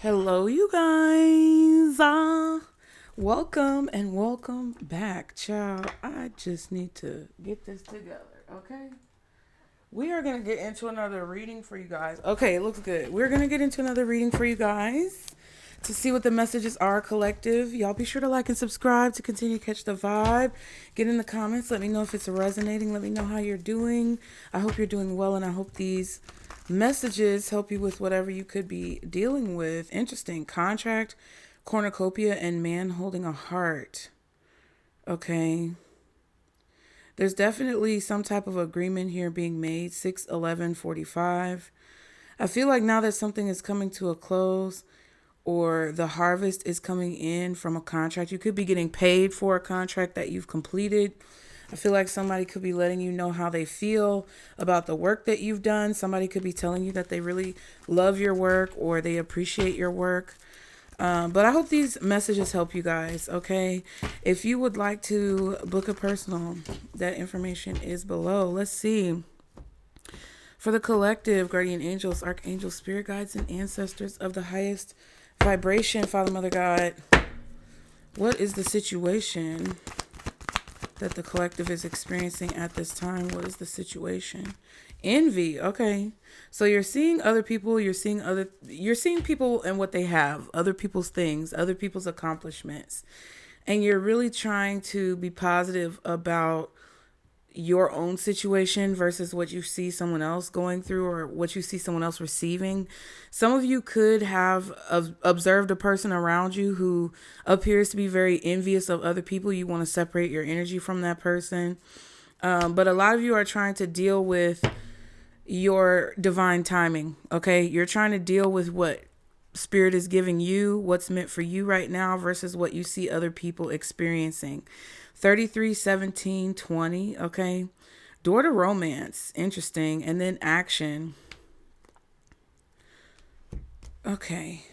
Hello, you guys. Welcome and welcome back, child. I just need to get this together, okay? We are going to get into another reading for you guys. Okay, it looks good. We're going to get into another reading for you guys to see what the messages are, collective. Y'all be sure to like and subscribe to continue to catch the vibe. Get in the comments. Let me know if it's resonating. Let me know how you're doing. I hope you're doing well, and I hope these messages help you with whatever you could be dealing with. Interesting. Contract, cornucopia, and man holding a heart. Okay. There's definitely some type of agreement here being made. 6/11/45. I feel like now that something is coming to a close, or the harvest is coming in from a contract. You could be getting paid for a contract that you've completed. I feel like somebody could be letting you know how they feel about the work that you've done. Somebody could be telling you that they really love your work or they appreciate your work. But I hope these messages help you guys, okay? If you would like to book a personal, that information is below. Let's see. For the collective, guardian angels, archangels, spirit guides, and ancestors of the highest vibration, Father, Mother, God, what is the situation that the collective is experiencing at this time? What is the situation? Envy. Okay. So you're seeing other people, you're seeing people and what they have, other people's things, other people's accomplishments. And you're really trying to be positive about your own situation versus what you see someone else going through or what you see someone else receiving. Some of you could have observed a person around you who appears to be very envious of other people. You want to separate your energy from that person. But a lot of you are trying to deal with your divine timing. Okay. You're trying to deal with what spirit is giving you, what's meant for you right now versus what you see other people experiencing. 33/17/20. Okay. Door to romance. Interesting. And then action. Okay.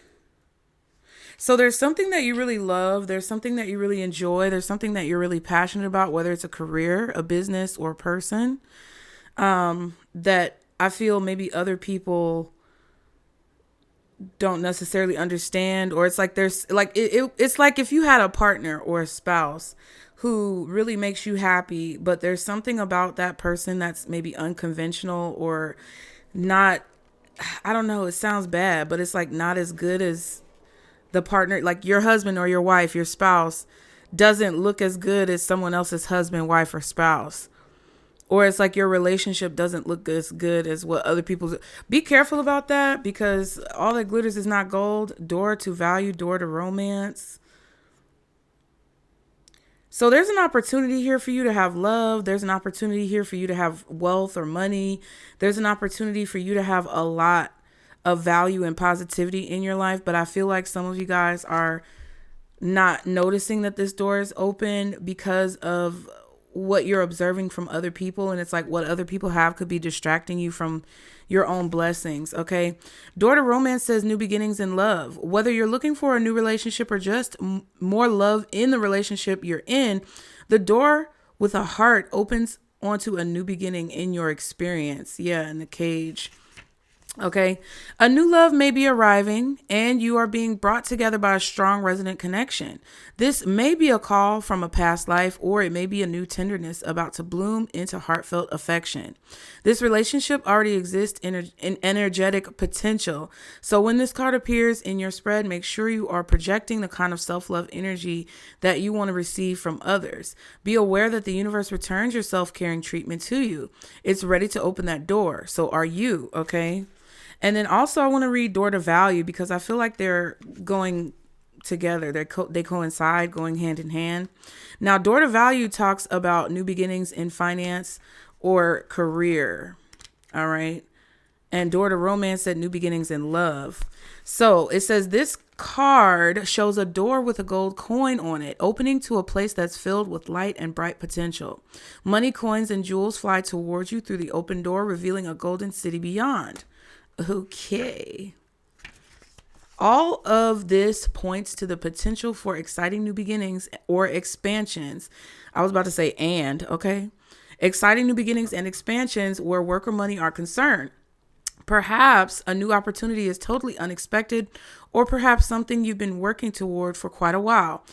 So there's something that you really love. There's something that you really enjoy. There's something that you're really passionate about, whether it's a career, a business, or a person, that I feel maybe other people don't necessarily understand, or it's like there's like it's like if you had a partner or a spouse who really makes you happy, but there's something about that person that's maybe unconventional or not, I don't know, it sounds bad, but it's like not as good as the partner, like your husband or your wife, your spouse doesn't look as good as someone else's husband, wife, or spouse. Or it's like your relationship doesn't look as good as what other people do. Be careful about that, because all that glitters is not gold. Door to value, door to romance. So there's an opportunity here for you to have love. There's an opportunity here for you to have wealth or money. There's an opportunity for you to have a lot of value and positivity in your life. But I feel like some of you guys are not noticing that this door is open because of what you're observing from other people. And it's like what other people have could be distracting you from your own blessings. Okay. Door to romance says new beginnings in love. Whether you're looking for a new relationship or just more love in the relationship you're in, the door with a heart opens onto a new beginning in your experience. Yeah. In the cage. Okay. A new love may be arriving and you are being brought together by a strong resonant connection. This may be a call from a past life, or it may be a new tenderness about to bloom into heartfelt affection. This relationship already exists in energetic potential. So when this card appears in your spread, make sure you are projecting the kind of self-love energy that you want to receive from others. Be aware that the universe returns your self-caring treatment to you. It's ready to open that door. So are you, okay? And then also I want to read door to value, because I feel like they're going together. They coincide, going hand in hand. Now, door to value talks about new beginnings in finance or career. All right. And door to romance said new beginnings in love. So it says this card shows a door with a gold coin on it, opening to a place that's filled with light and bright potential. Money, coins, and jewels fly towards you through the open door, revealing a golden city beyond. Okay. All of this points to the potential for exciting new beginnings or expansions. I was about to say okay. Exciting new beginnings and expansions where work or money are concerned. Perhaps a new opportunity is totally unexpected, or perhaps something you've been working toward for quite a while.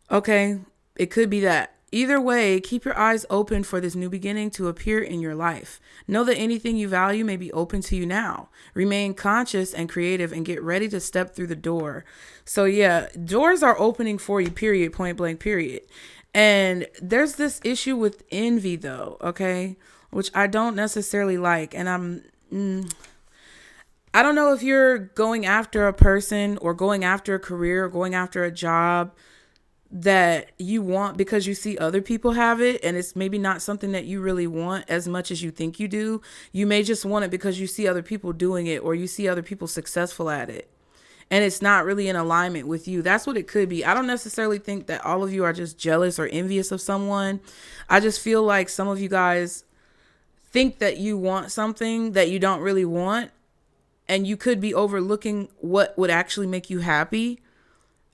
Okay, it could be that. Either way, keep your eyes open for this new beginning to appear in your life. Know that anything you value may be open to you now. Remain conscious and creative and get ready to step through the door. So yeah, doors are opening for you, period, point blank, period. And there's this issue with envy though, okay, which I don't necessarily like. And I don't know if you're going after a person or going after a career or going after a job that you want because you see other people have it, and it's maybe not something that you really want as much as you think you do. You may just want it because you see other people doing it or you see other people successful at it, and it's not really in alignment with you. That's what it could be. I don't necessarily think that all of you are just jealous or envious of someone. I just feel like some of you guys think that you want something that you don't really want, and you could be overlooking what would actually make you happy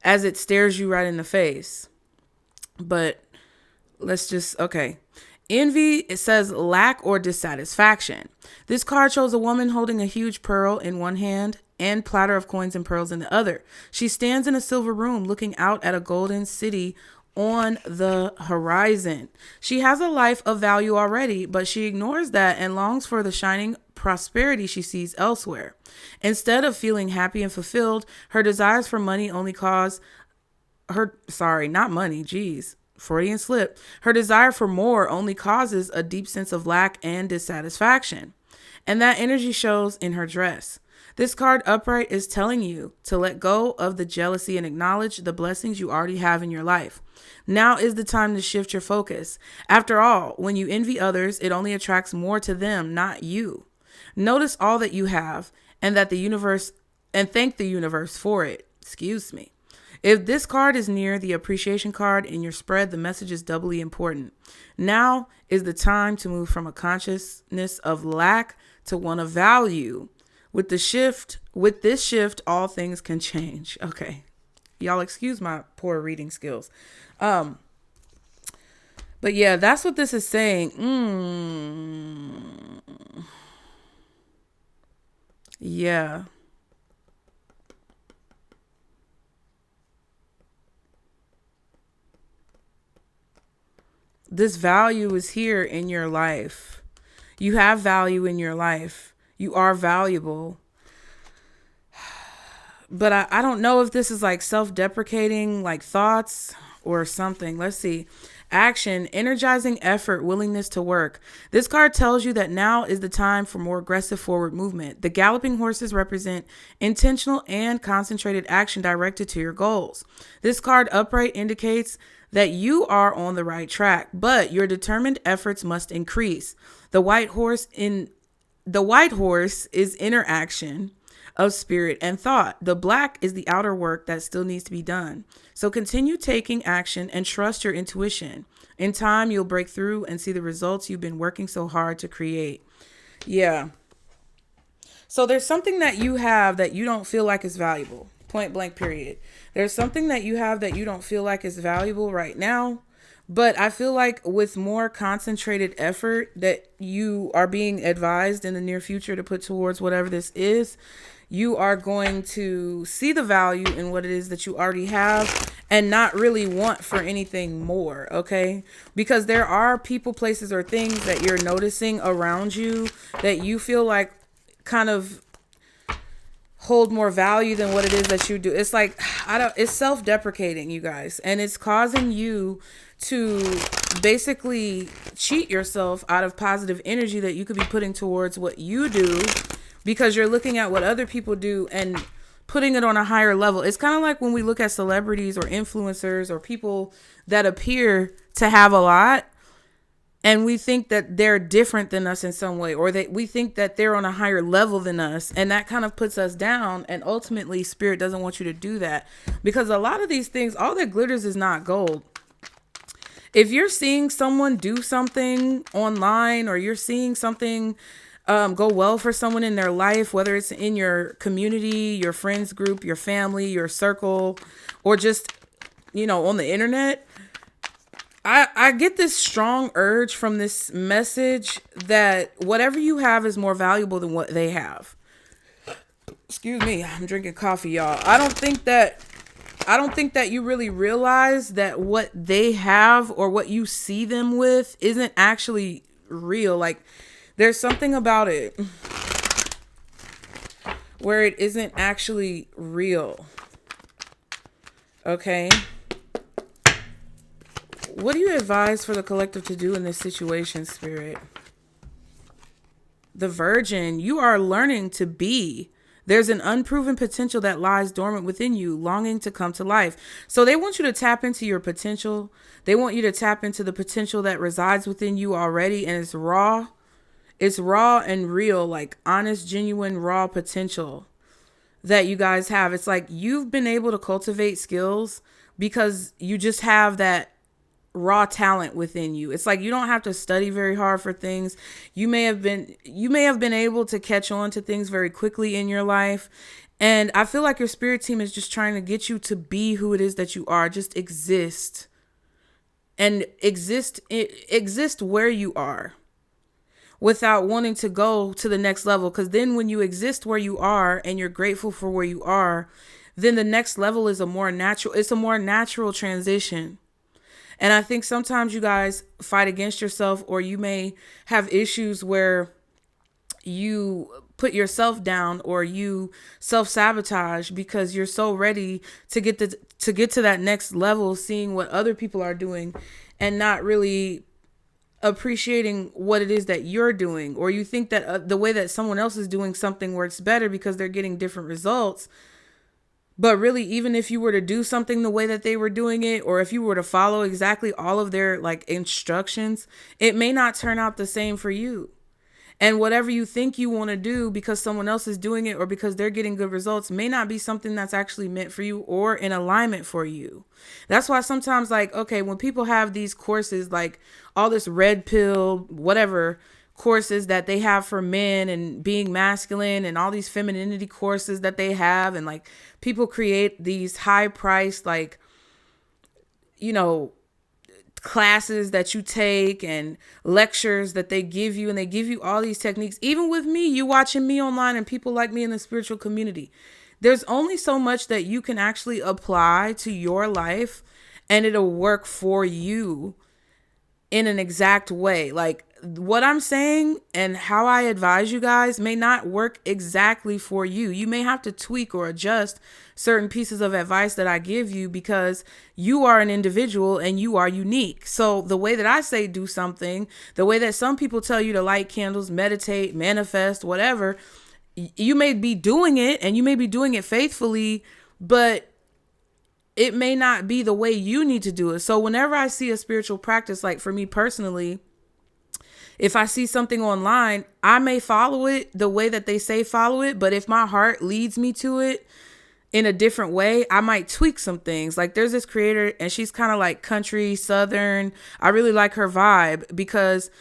as it stares you right in the face. But okay. Envy, it says lack or dissatisfaction. This card shows a woman holding a huge pearl in one hand and platter of coins and pearls in the other. She stands in a silver room looking out at a golden city on the horizon. She has a life of value already, but she ignores that and longs for the shining prosperity she sees elsewhere. Instead of feeling happy and fulfilled, her desires for money only cause not money, geez, Freudian slip. Her desire for more only causes a deep sense of lack and dissatisfaction. And that energy shows in her dress. This card upright is telling you to let go of the jealousy and acknowledge the blessings you already have in your life. Now is the time to shift your focus. After all, when you envy others, it only attracts more to them, not you. Notice all that you have and thank the universe for it. Excuse me. If this card is near the appreciation card in your spread, the message is doubly important. Now is the time to move from a consciousness of lack to one of value. With this shift, all things can change. Okay. Y'all excuse my poor reading skills. But yeah, that's what this is saying. Yeah. This value is here in your life. You have value in your life. You are valuable. But I don't know if this is like self-deprecating, like thoughts or something. Let's see. Action, energizing effort, willingness to work. This card tells you that now is the time for more aggressive forward movement. The galloping horses represent intentional and concentrated action directed to your goals. This card upright indicates that you are on the right track, but your determined efforts must increase. The white horse is inner action of spirit and thought. The black is the outer work that still needs to be done. So continue taking action and trust your intuition. In time, you'll break through and see the results you've been working so hard to create. Yeah. So there's something that you have that you don't feel like is valuable. Point blank, period. There's something that you have that you don't feel like is valuable right now. But I feel like with more concentrated effort that you are being advised in the near future to put towards whatever this is, you are going to see the value in what it is that you already have and not really want for anything more, okay? Because there are people, places, or things that you're noticing around you that you feel like kind of hold more value than what it is that you do. It's like, it's self-deprecating, you guys, and it's causing you to basically cheat yourself out of positive energy that you could be putting towards what you do, because you're looking at what other people do and putting it on a higher level. It's kind of like when we look at celebrities or influencers or people that appear to have a lot, and we think that they're different than us in some way, or that we think that they're on a higher level than us. And that kind of puts us down. And ultimately, spirit doesn't want you to do that, because a lot of these things, all that glitters is not gold. If you're seeing someone do something online, or you're seeing something go well for someone in their life, whether it's in your community, your friends group, your family, your circle, or just, on the internet, I get this strong urge from this message that whatever you have is more valuable than what they have. Excuse me, I'm drinking coffee, y'all. I don't think that you really realize that what they have or what you see them with isn't actually real. Like, there's something about it where it isn't actually real. Okay? What do you advise for the collective to do in this situation, Spirit? The Virgin, you are learning to be. There's an unproven potential that lies dormant within you, longing to come to life. So they want you to tap into your potential. They want you to tap into the potential that resides within you already, and it's raw. It's raw and real, like honest, genuine, raw potential that you guys have. It's like you've been able to cultivate skills because you just have that raw talent within you. It's like you don't have to study very hard for things. You may have been able to catch on to things very quickly in your life. And I feel like your spirit team is just trying to get you to be who it is that you are. Just exist. And exist where you are without wanting to go to the next level. Because then when you exist where you are and you're grateful for where you are, then the next level is a more natural transition. And I think sometimes you guys fight against yourself, or you may have issues where you put yourself down or you self-sabotage because you're so ready to get to that next level, seeing what other people are doing and not really appreciating what it is that you're doing. Or you think that the way that someone else is doing something works better because they're getting different results. But really, even if you were to do something the way that they were doing it, or if you were to follow exactly all of their like instructions, it may not turn out the same for you. And whatever you think you want to do because someone else is doing it or because they're getting good results may not be something that's actually meant for you or in alignment for you. That's why sometimes, like, okay, when people have these courses, like all this red pill, whatever courses that they have for men and being masculine and all these femininity courses that they have, and like people create these high priced, like, you know, classes that you take and lectures that they give you, and they give you all these techniques. Even with me, you watching me online and people like me in the spiritual community, there's only so much that you can actually apply to your life and it'll work for you in an exact way. Like what I'm saying and how I advise you guys may not work exactly for you. You may have to tweak or adjust certain pieces of advice that I give you because you are an individual and you are unique. So the way that I say do something, the way that some people tell you to light candles, meditate, manifest, whatever, you may be doing it and you may be doing it faithfully, but it may not be the way you need to do it. So whenever I see a spiritual practice, like for me personally, if I see something online, I may follow it the way that they say follow it. But if my heart leads me to it in a different way, I might tweak some things. Like there's this creator and she's kind of like country, Southern. I really like her vibe because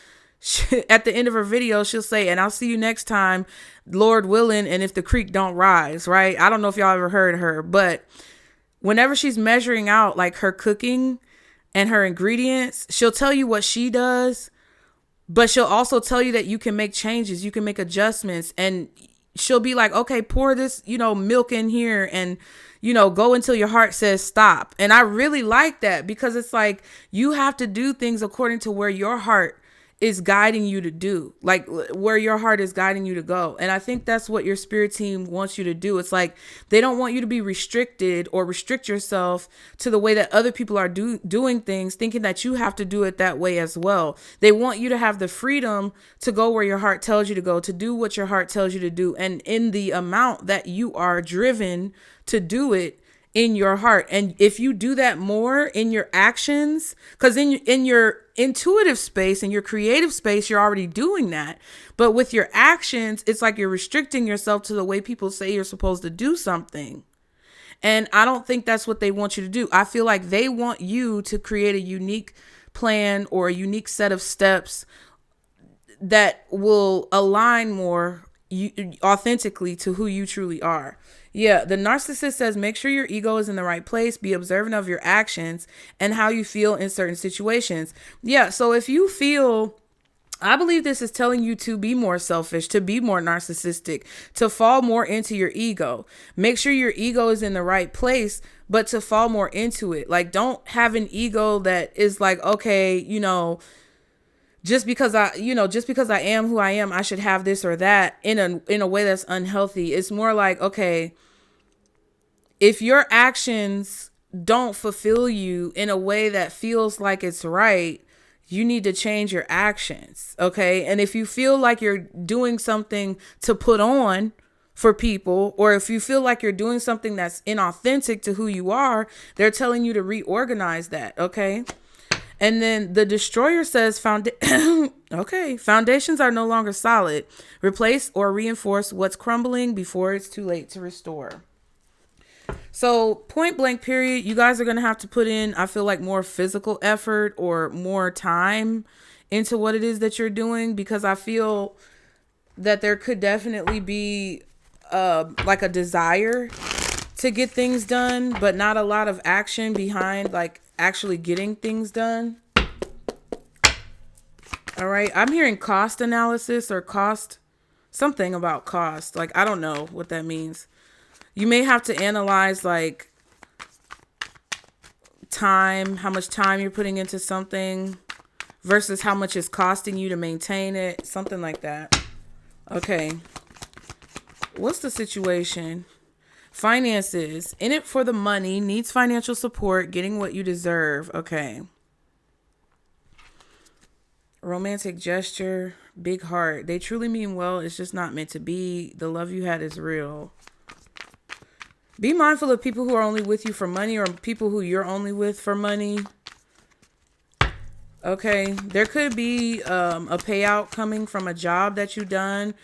at the end of her video, she'll say, and I'll see you next time, Lord willing, and if the creek don't rise, right? I don't know if y'all ever heard her, but whenever she's measuring out like her cooking and her ingredients, she'll tell you what she does, but she'll also tell you that you can make changes, you can make adjustments, and she'll be like, okay, pour this, milk in here and, go until your heart says stop. And I really like that because it's like you have to do things according to where your heart is guiding you to do, like where your heart is guiding you to go. And I think that's what your spirit team wants you to do. It's like they don't want you to be restricted or restrict yourself to the way that other people are doing things, thinking that you have to do it that way as well. They want you to have the freedom to go where your heart tells you to go, to do what your heart tells you to do, and in the amount that you are driven to do it in your heart. And if you do that more in your actions, because in your intuitive space and your creative space, you're already doing that. But with your actions, it's like you're restricting yourself to the way people say you're supposed to do something. And I don't think that's what they want you to do. I feel like they want you to create a unique plan or a unique set of steps that will align more authentically to who you truly are. Yeah, the narcissist says make sure your ego is in the right place, be observant of your actions and how you feel in certain situations. Yeah, so if you feel, I believe this is telling you to be more selfish, to be more narcissistic, to fall more into your ego. Make sure your ego is in the right place, but to fall more into it. Like, don't have an ego that is like, okay, just because I am who I am, I should have this or that in a way that's unhealthy. It's more like, okay, if your actions don't fulfill you in a way that feels like it's right, you need to change your actions. Okay. And if you feel like you're doing something to put on for people, or if you feel like you're doing something that's inauthentic to who you are, they're telling you to reorganize that. Okay. And then the destroyer says, foundations are no longer solid. Replace or reinforce what's crumbling before it's too late to restore. So point blank period, you guys are going to have to put in, I feel like, more physical effort or more time into what it is that you're doing, because I feel that there could definitely be like a desire to get things done, but not a lot of action behind like actually getting things done. All right. I'm hearing cost analysis or something about cost. Like, I don't know what that means. You may have to analyze like time, how much time you're putting into something versus how much it's costing you to maintain it. Something like that. Okay. What's the situation? Finances. In it for the money. Needs financial support. Getting what you deserve. Okay. Romantic gesture. Big heart. They truly mean well. It's just not meant to be. The love you had is real. Be mindful of people who are only with you for money, or people who you're only with for money. Okay. There could be a payout coming from a job that you've done,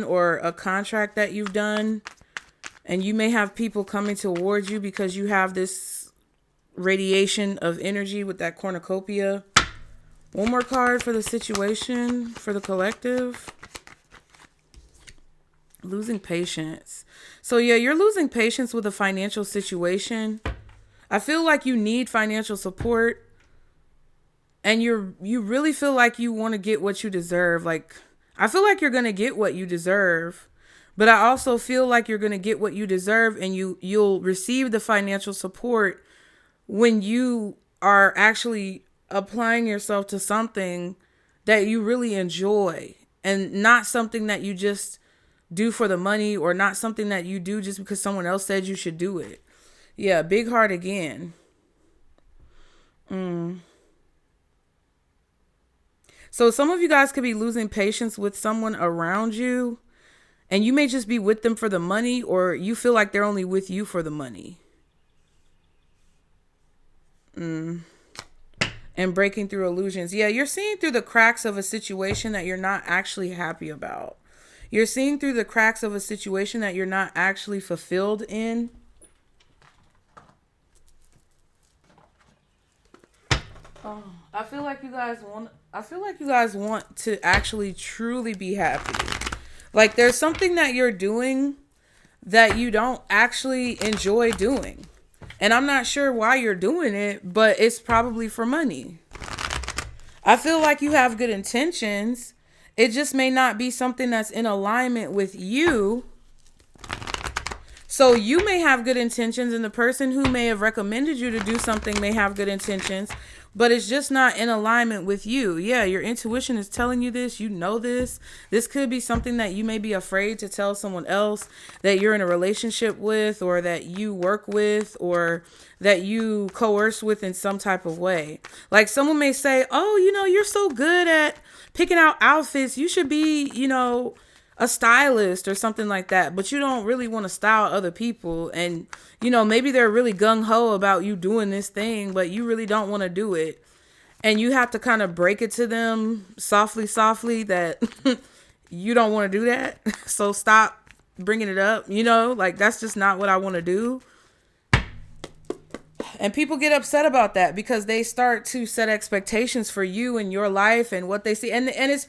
or a contract that you've done. And you may have people coming towards you because you have this radiation of energy with that cornucopia. One more card for the situation, for the collective. Losing patience. So yeah, you're losing patience with a financial situation. I feel like you need financial support, and you really feel like you want to get what you deserve. Like, I feel like you're going to get what you deserve, but I also feel like you're going to get what you deserve, and you'll receive the financial support when you are actually applying yourself to something that you really enjoy, and not something that you just do for the money, or not something that you do just because someone else said you should do it. Yeah, big heart again. So some of you guys could be losing patience with someone around you, and you may just be with them for the money, or you feel like they're only with you for the money. And breaking through illusions. Yeah, you're seeing through the cracks of a situation that you're not actually happy about. You're seeing through the cracks of a situation that you're not actually fulfilled in. Oh, I feel like you guys want to actually truly be happy. Like, there's something that you're doing that you don't actually enjoy doing. And I'm not sure why you're doing it, but it's probably for money. I feel like you have good intentions. It just may not be something that's in alignment with you. So you may have good intentions, and the person who may have recommended you to do something may have good intentions, but it's just not in alignment with you. Yeah, your intuition is telling you this. You know this. This could be something that you may be afraid to tell someone else that you're in a relationship with, or that you work with, or that you coerce with in some type of way. Like, someone may say, oh, you're so good at picking out outfits. You should be, a stylist or something like that, but you don't really want to style other people. And, maybe they're really gung-ho about you doing this thing, but you really don't want to do it. And you have to kind of break it to them softly that you don't want to do that. So stop bringing it up, like, that's just not what I want to do. And people get upset about that because they start to set expectations for you and your life and what they see. And it's,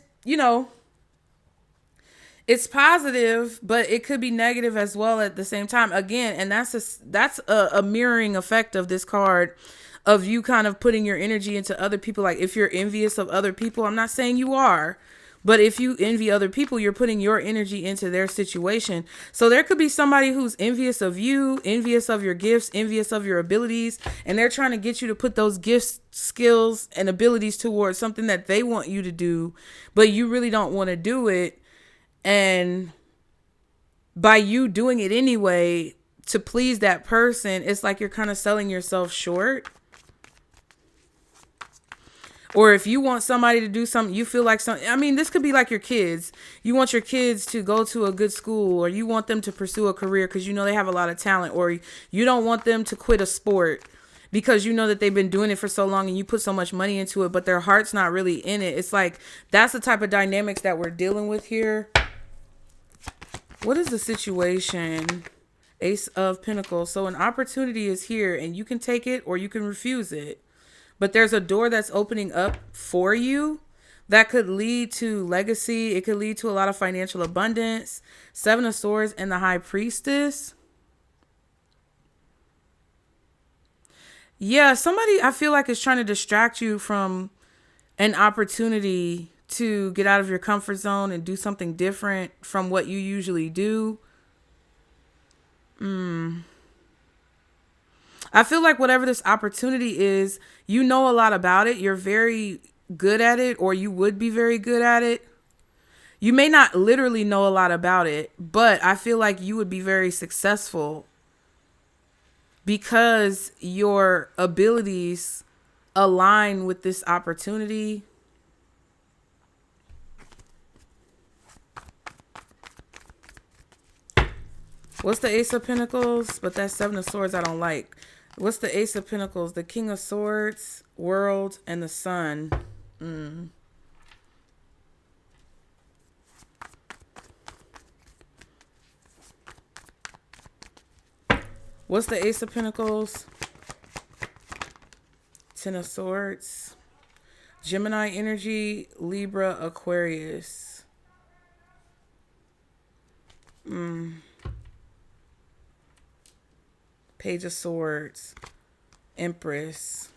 It's positive, but it could be negative as well at the same time. Again, and that's a mirroring effect of this card, of you kind of putting your energy into other people. Like if you're envious of other people, I'm not saying you are, but if you envy other people, you're putting your energy into their situation. So there could be somebody who's envious of you, envious of your gifts, envious of your abilities, and they're trying to get you to put those gifts, skills, and abilities towards something that they want you to do, but you really don't want to do it. And by you doing it anyway to please that person, it's like you're kind of selling yourself short. Or if you want somebody to do something, you feel like something. I mean, this could be like your kids. You want your kids to go to a good school, or you want them to pursue a career because you know they have a lot of talent, or you don't want them to quit a sport because you know that they've been doing it for so long and you put so much money into it, but their heart's not really in it. It's like that's the type of dynamics that we're dealing with here. What is the situation? Ace of Pentacles. So an opportunity is here and you can take it or you can refuse it. But there's a door that's opening up for you that could lead to legacy. It could lead to a lot of financial abundance. Seven of Swords and the High Priestess. Yeah, somebody I feel like is trying to distract you from an opportunity to get out of your comfort zone and do something different from what you usually do. I feel like whatever this opportunity is, you know a lot about it. You're very good at it, or you would be very good at it. You may not literally know a lot about it, but I feel like you would be very successful because your abilities align with this opportunity. What's the Ace of Pentacles? But that Seven of Swords I don't like. What's the Ace of Pentacles? The King of Swords, World, and the Sun. What's the Ace of Pentacles? Ten of Swords. Gemini energy, Libra, Aquarius. Page of Swords. Empress.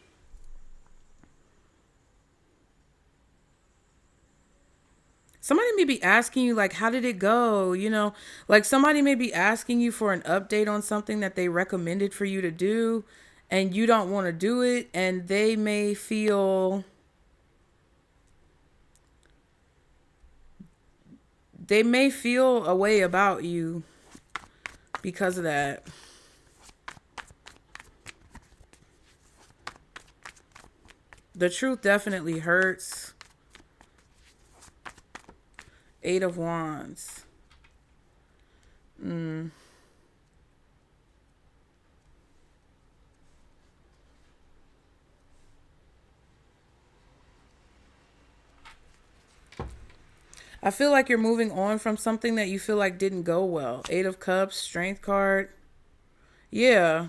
Somebody may be asking you, like, how did it go? You know, like somebody may be asking you for an update on something that they recommended for you to do and you don't want to do it. And they may feel a way about you because of that. The truth definitely hurts. Eight of Wands. I feel like you're moving on from something that you feel like didn't go well. Eight of Cups, Strength card. Yeah.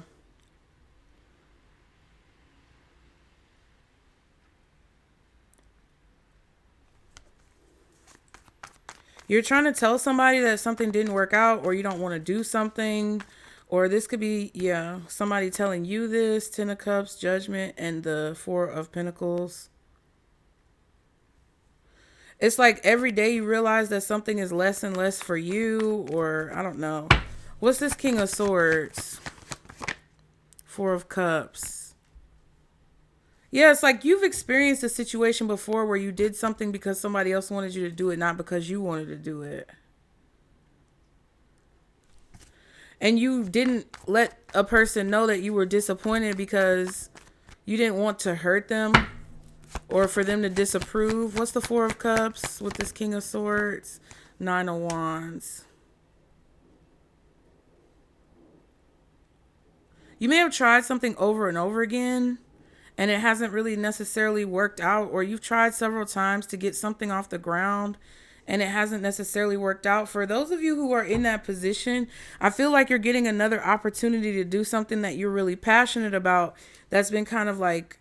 You're trying to tell somebody that something didn't work out, or you don't want to do something, or this could be, yeah, somebody telling you this. Ten of Cups, Judgment, and the Four of Pentacles. It's like every day you realize that something is less and less for you, or I don't know. What's this King of Swords? Four of Cups. Yeah, it's like you've experienced a situation before where you did something because somebody else wanted you to do it, not because you wanted to do it. And you didn't let a person know that you were disappointed because you didn't want to hurt them or for them to disapprove. What's the Four of Cups with this King of Swords? Nine of Wands. You may have tried something over and over again and it hasn't really necessarily worked out, or you've tried several times to get something off the ground and it hasn't necessarily worked out. For those of you who are in that position, I feel like you're getting another opportunity to do something that you're really passionate about that's been kind of like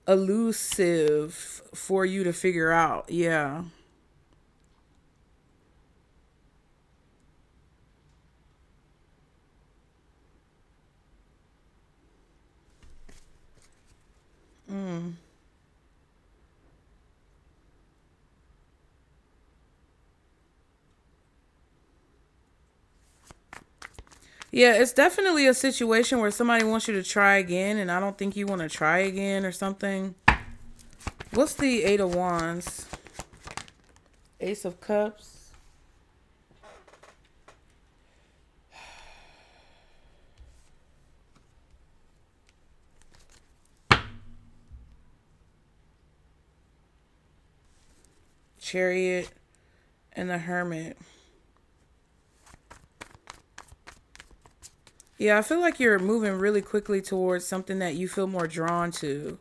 elusive for you to figure out. Yeah. Yeah, it's definitely a situation where somebody wants you to try again, and I don't think you want to try again or something. What's the Eight of Wands? Ace of Cups. Chariot and the Hermit. Yeah, I feel like you're moving really quickly towards something that you feel more drawn to.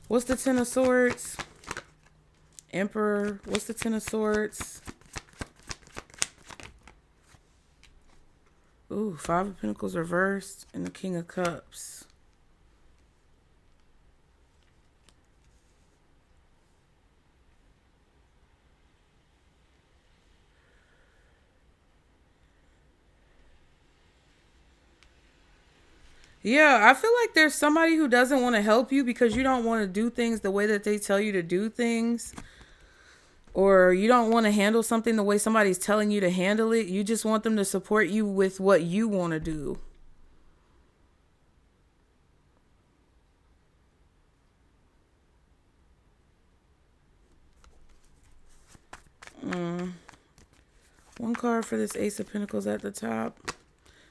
What's the Ten of Swords? Emperor. What's the Ten of Swords? Ooh, Five of Pentacles reversed and the King of Cups. Yeah, I feel like there's somebody who doesn't want to help you because you don't want to do things the way that they tell you to do things. Or you don't want to handle something the way somebody's telling you to handle it. You just want them to support you with what you want to do. One card for this Ace of Pentacles at the top.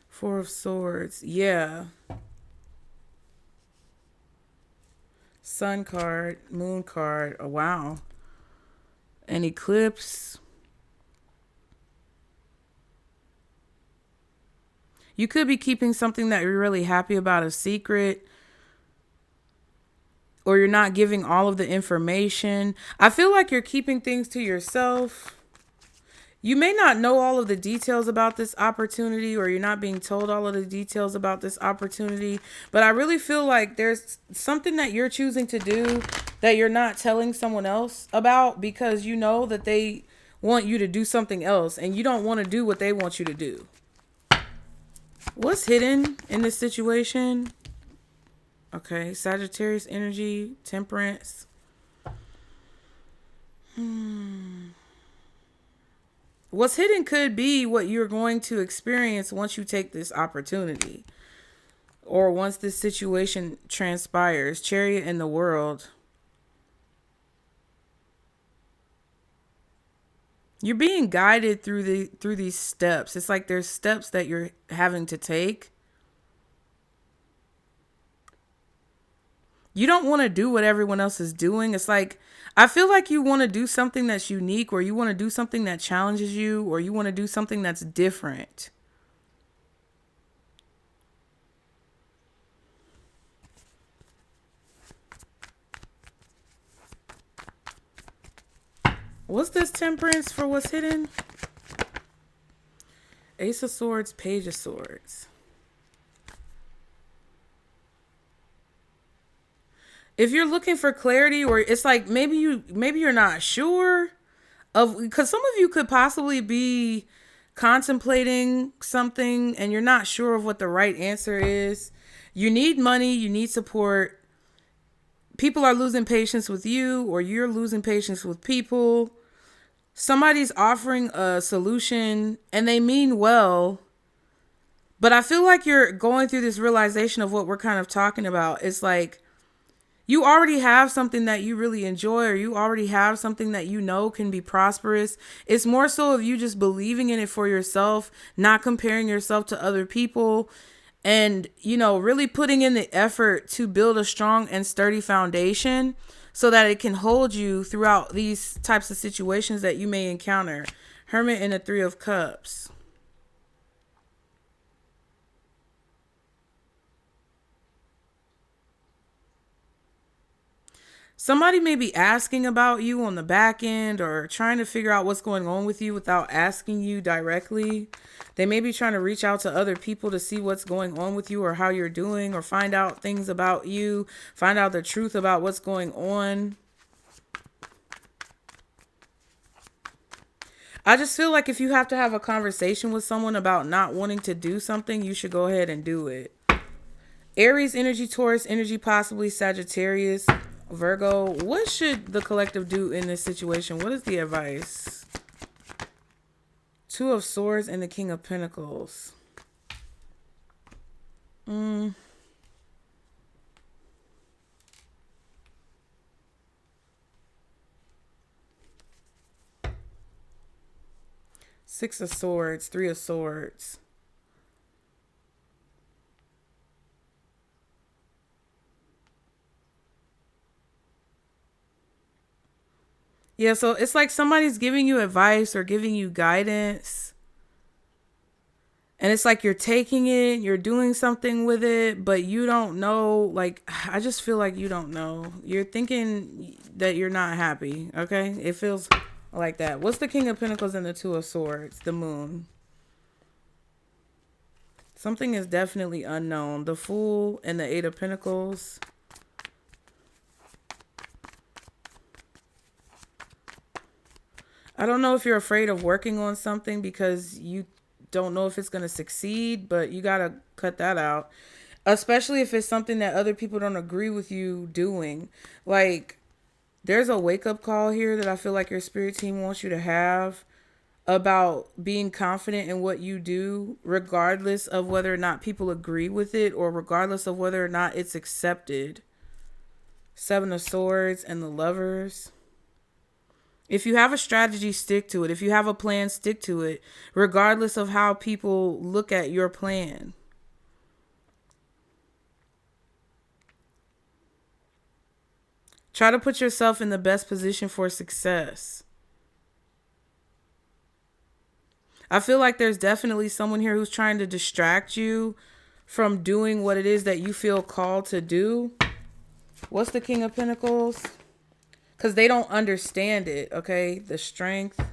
Four of Swords. Yeah. Sun card. Moon card. Oh, wow. An eclipse. You could be keeping something that you're really happy about a secret. Or you're not giving all of the information. I feel like you're keeping things to yourself. You may not know all of the details about this opportunity, or you're not being told all of the details about this opportunity. But I really feel like there's something that you're choosing to do that you're not telling someone else about because you know that they want you to do something else and you don't want to do what they want you to do. What's hidden in this situation? Okay, Sagittarius energy, Temperance. What's hidden could be what you're going to experience once you take this opportunity. Or once this situation transpires. Chariot in the World. You're being guided through these steps. It's like there's steps that you're having to take. You don't want to do what everyone else is doing. It's like, I feel like you want to do something that's unique, or you want to do something that challenges you, or you want to do something that's different. What's this Temperance for what's hidden? Ace of Swords, Page of Swords. If you're looking for clarity, or it's like maybe you're not sure of, because some of you could possibly be contemplating something and you're not sure of what the right answer is. You need money, you need support. People are losing patience with you, or you're losing patience with people. Somebody's offering a solution and they mean well, but I feel like you're going through this realization of what we're kind of talking about. It's like you already have something that you really enjoy, or you already have something that you know can be prosperous. It's more so of you just believing in it for yourself, not comparing yourself to other people, and, you know, really putting in the effort to build a strong and sturdy foundation so that it can hold you throughout these types of situations that you may encounter. Hermit and the Three of Cups. Somebody may be asking about you on the back end, or trying to figure out what's going on with you without asking you directly. They may be trying to reach out to other people to see what's going on with you, or how you're doing, or find out things about you, find out the truth about what's going on. I just feel like if you have to have a conversation with someone about not wanting to do something, you should go ahead and do it. Aries energy, Taurus energy, possibly Sagittarius, Virgo. What should the collective do in this situation? What is the advice? Two of Swords and the King of Pentacles. Six of Swords, Three of Swords. Yeah, so it's like somebody's giving you advice or giving you guidance. And it's like you're taking it, you're doing something with it, but you don't know. Like, I just feel like you don't know. You're thinking that you're not happy, okay? It feels like that. What's the King of Pentacles and the Two of Swords? The Moon. Something is definitely unknown. The Fool and the Eight of Pentacles. I don't know if you're afraid of working on something because you don't know if it's going to succeed, but you got to cut that out. Especially if it's something that other people don't agree with you doing. Like, there's a wake-up call here that I feel like your spirit team wants you to have about being confident in what you do, regardless of whether or not people agree with it or regardless of whether or not it's accepted. Seven of Swords and the Lovers. If you have a strategy, stick to it. If you have a plan, stick to it, regardless of how people look at your plan. Try to put yourself in the best position for success. I feel like there's definitely someone here who's trying to distract you from doing what it is that you feel called to do. What's the King of Pentacles? Because they don't understand it, okay? The Strength.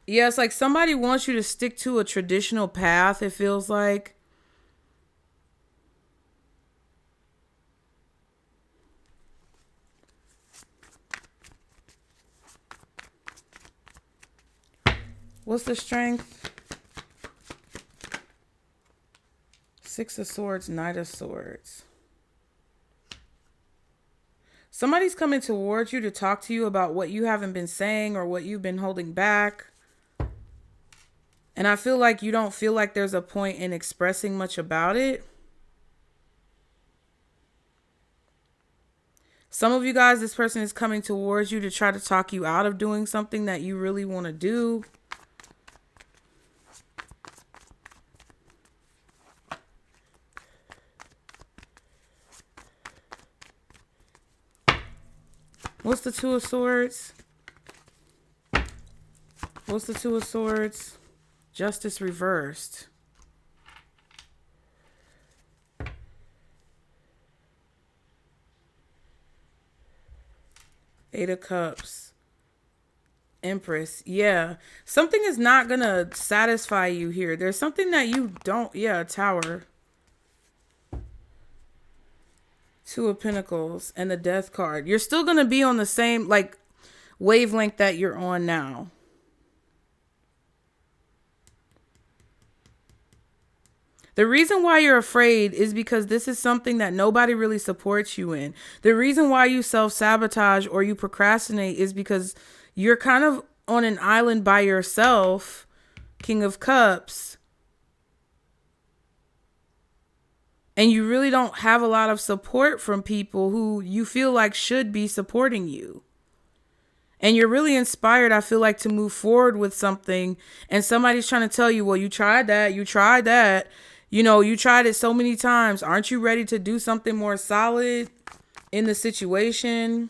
Yeah, it's like somebody wants you to stick to a traditional path, it feels like. What's the Strength? Six of Swords, Knight of Swords. Somebody's coming towards you to talk to you about what you haven't been saying or what you've been holding back. And I feel like you don't feel like there's a point in expressing much about it. Some of you guys, this person is coming towards you to try to talk you out of doing something that you really want to do. What's the Two of Swords? What's the Two of Swords? Justice reversed. Eight of Cups. Empress. Yeah. Something is not going to satisfy you here. There's something that you don't. Yeah, Tower. Two of Pentacles and the Death card. You're still going to be on the same like wavelength that you're on now. The reason why you're afraid is because this is something that nobody really supports you in. The reason why you self-sabotage or you procrastinate is because you're kind of on an island by yourself, King of Cups. And you really don't have a lot of support from people who you feel like should be supporting you. And you're really inspired, I feel like, to move forward with something. And somebody's trying to tell you, well, you tried that. You tried that. You know, you tried it so many times. Aren't you ready to do something more solid in the situation?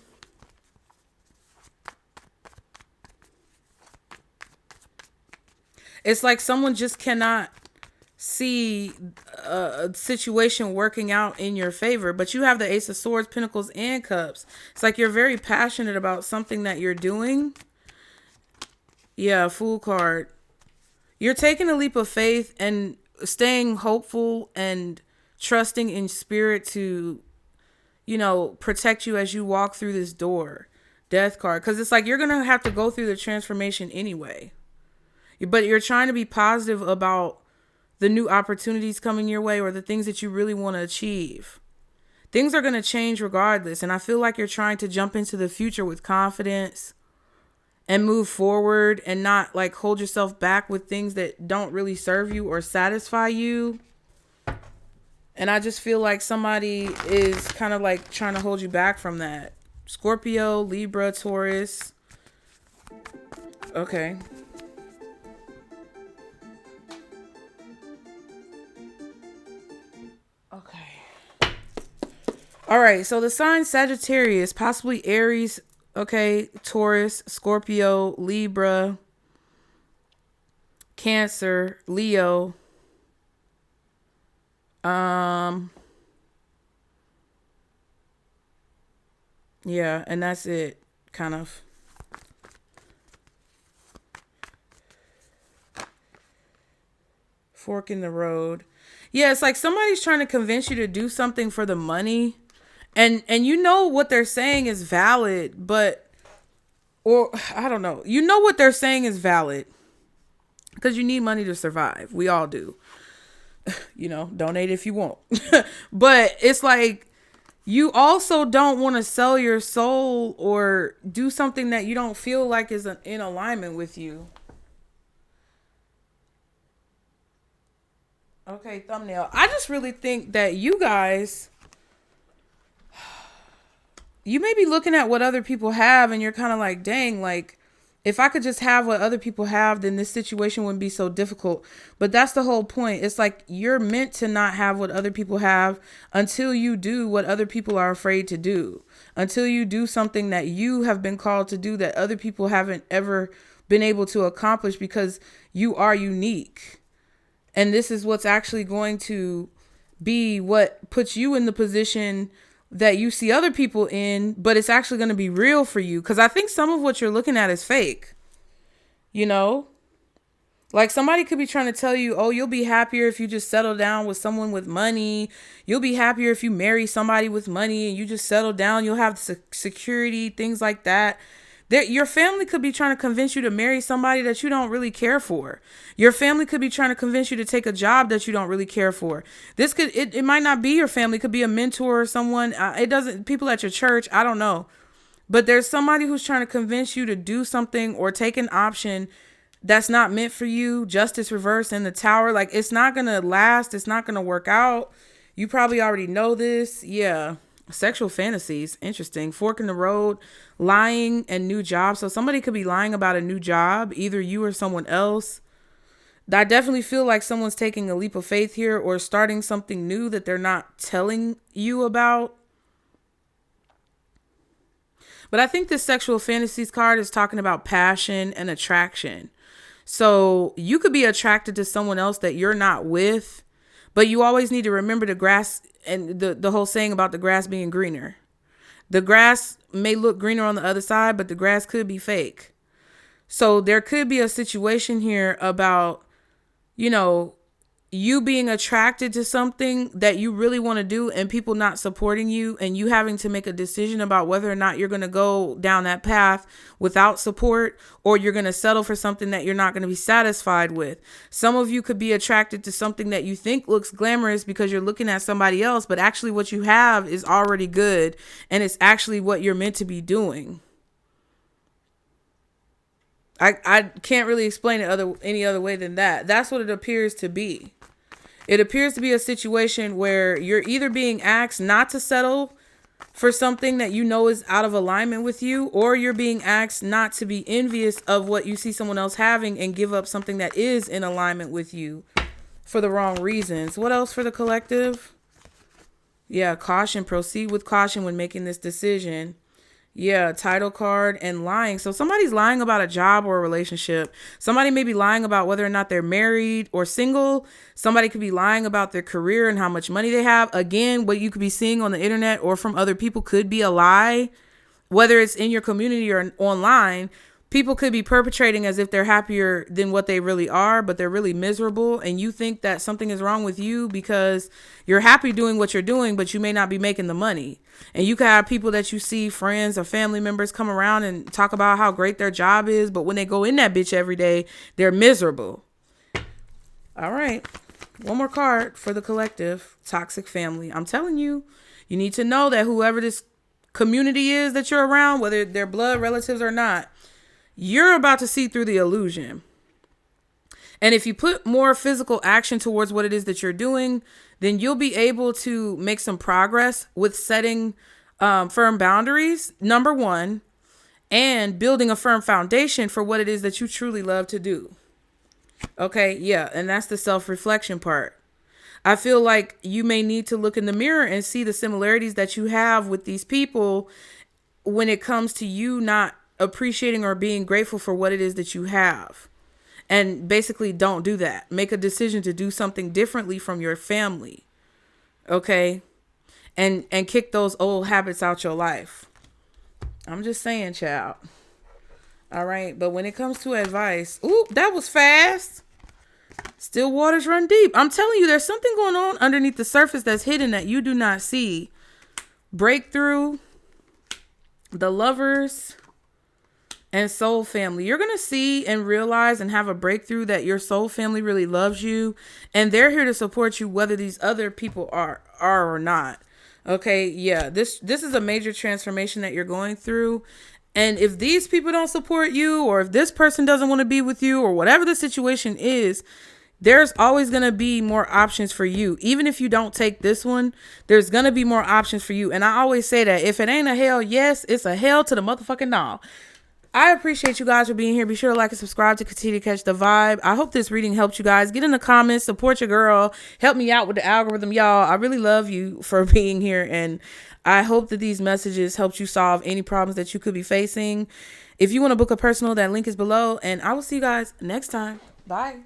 It's like someone just cannot see a situation working out in your favor, but you have the Ace of Swords, Pentacles, and Cups. It's like you're very passionate about something that you're doing. Yeah, Fool card. You're taking a leap of faith and staying hopeful and trusting in spirit to, you know, protect you as you walk through this door. Death card. Because it's like you're going to have to go through the transformation anyway. But you're trying to be positive about the new opportunities coming your way or the things that you really want to achieve. Things are going to change regardless. And I feel like you're trying to jump into the future with confidence and move forward and not like hold yourself back with things that don't really serve you or satisfy you. And I just feel like somebody is kind of like trying to hold you back from that. Scorpio, Libra, Taurus. Okay. Okay. All right. So the sign Sagittarius, possibly Aries. Okay. Taurus, Scorpio, Libra, Cancer, Leo. Yeah, and that's it. Kind of. Fork in the road. Yeah, it's like somebody's trying to convince you to do something for the money. And you know what they're saying is valid, but or I don't know. You know what they're saying is valid because you need money to survive. We all do. You know, donate if you want. But it's like you also don't want to sell your soul or do something that you don't feel like is in alignment with you. Okay, thumbnail. I just really think that you guys, you may be looking at what other people have and you're kind of like, dang, like if I could just have what other people have, then this situation wouldn't be so difficult. But that's the whole point. It's like you're meant to not have what other people have until you do what other people are afraid to do. Until you do something that you have been called to do that other people haven't ever been able to accomplish because you are unique. And this is what's actually going to be what puts you in the position that you see other people in, but it's actually going to be real for you. Because I think some of what you're looking at is fake. You know? Like somebody could be trying to tell you, oh, you'll be happier if you just settle down with someone with money. You'll be happier if you marry somebody with money and you just settle down. You'll have security, things like that. Your family could be trying to convince you to marry somebody that you don't really care for. Your family could be trying to convince you to take a job that you don't really care for. It might not be your family. It could be a mentor or someone. People at your church. I don't know. But there's somebody who's trying to convince you to do something or take an option that's not meant for you. Justice reversed in the tower. Like it's not going to last. It's not going to work out. You probably already know this. Yeah. Sexual fantasies. Interesting. Fork in the road, lying and new job. So somebody could be lying about a new job, either you or someone else. I definitely feel like someone's taking a leap of faith here or starting something new that they're not telling you about. But I think this sexual fantasies card is talking about passion and attraction. So you could be attracted to someone else that you're not with, but you always need to remember the grass and the whole saying about the grass being greener. The grass may look greener on the other side, but the grass could be fake. So there could be a situation here about, you know, you being attracted to something that you really want to do and people not supporting you and you having to make a decision about whether or not you're going to go down that path without support or you're going to settle for something that you're not going to be satisfied with. Some of you could be attracted to something that you think looks glamorous because you're looking at somebody else, but actually what you have is already good and it's actually what you're meant to be doing. I can't really explain it any other way than that. That's what it appears to be. It appears to be a situation where you're either being asked not to settle for something that you know is out of alignment with you, or you're being asked not to be envious of what you see someone else having and give up something that is in alignment with you for the wrong reasons. What else for the collective? Yeah, caution. Proceed with caution when making this decision. Yeah, title card and lying. So somebody's lying about a job or a relationship. Somebody may be lying about whether or not they're married or single. Somebody could be lying about their career and how much money they have. Again, what you could be seeing on the internet or from other people could be a lie. Whether it's in your community or online, people could be perpetrating as if they're happier than what they really are, but they're really miserable. And you think that something is wrong with you because you're happy doing what you're doing, but you may not be making the money. And you can have people that you see, friends or family members, come around and talk about how great their job is. But when they go in that bitch every day, they're miserable. All right. One more card for the collective. Toxic family. I'm telling you, you need to know that whoever this community is that you're around, whether they're blood relatives or not, you're about to see through the illusion. And if you put more physical action towards what it is that you're doing, then you'll be able to make some progress with setting firm boundaries, number one. and building a firm foundation for what it is that you truly love to do. Okay, yeah, and that's the self-reflection part. I feel like you may need to look in the mirror and see the similarities that you have with these people when it comes to you not appreciating or being grateful for what it is that you have. And basically don't do that. Make a decision to do something differently from your family. Okay? And kick those old habits out your life. I'm just saying, child. All right. But when it comes to advice, ooh, that was fast. Still waters run deep. I'm telling you, there's something going on underneath the surface that's hidden that you do not see. Breakthrough, the Lovers, and soul family. You're going to see and realize and have a breakthrough that your soul family really loves you. And they're here to support you whether these other people are or not. Okay, yeah, this is a major transformation that you're going through. And if these people don't support you, or if this person doesn't want to be with you, or whatever the situation is, there's always going to be more options for you. Even if you don't take this one, there's going to be more options for you. And I always say that if it ain't a hell yes, it's a hell to the motherfucking no. I appreciate you guys for being here. Be sure to like and subscribe to continue to catch the vibe. I hope this reading helped you guys. Get in the comments, support your girl, help me out with the algorithm, y'all. I really love you for being here, and I hope that these messages helped you solve any problems that you could be facing. If you want to book a personal, that link is below, and I will see you guys next time. Bye.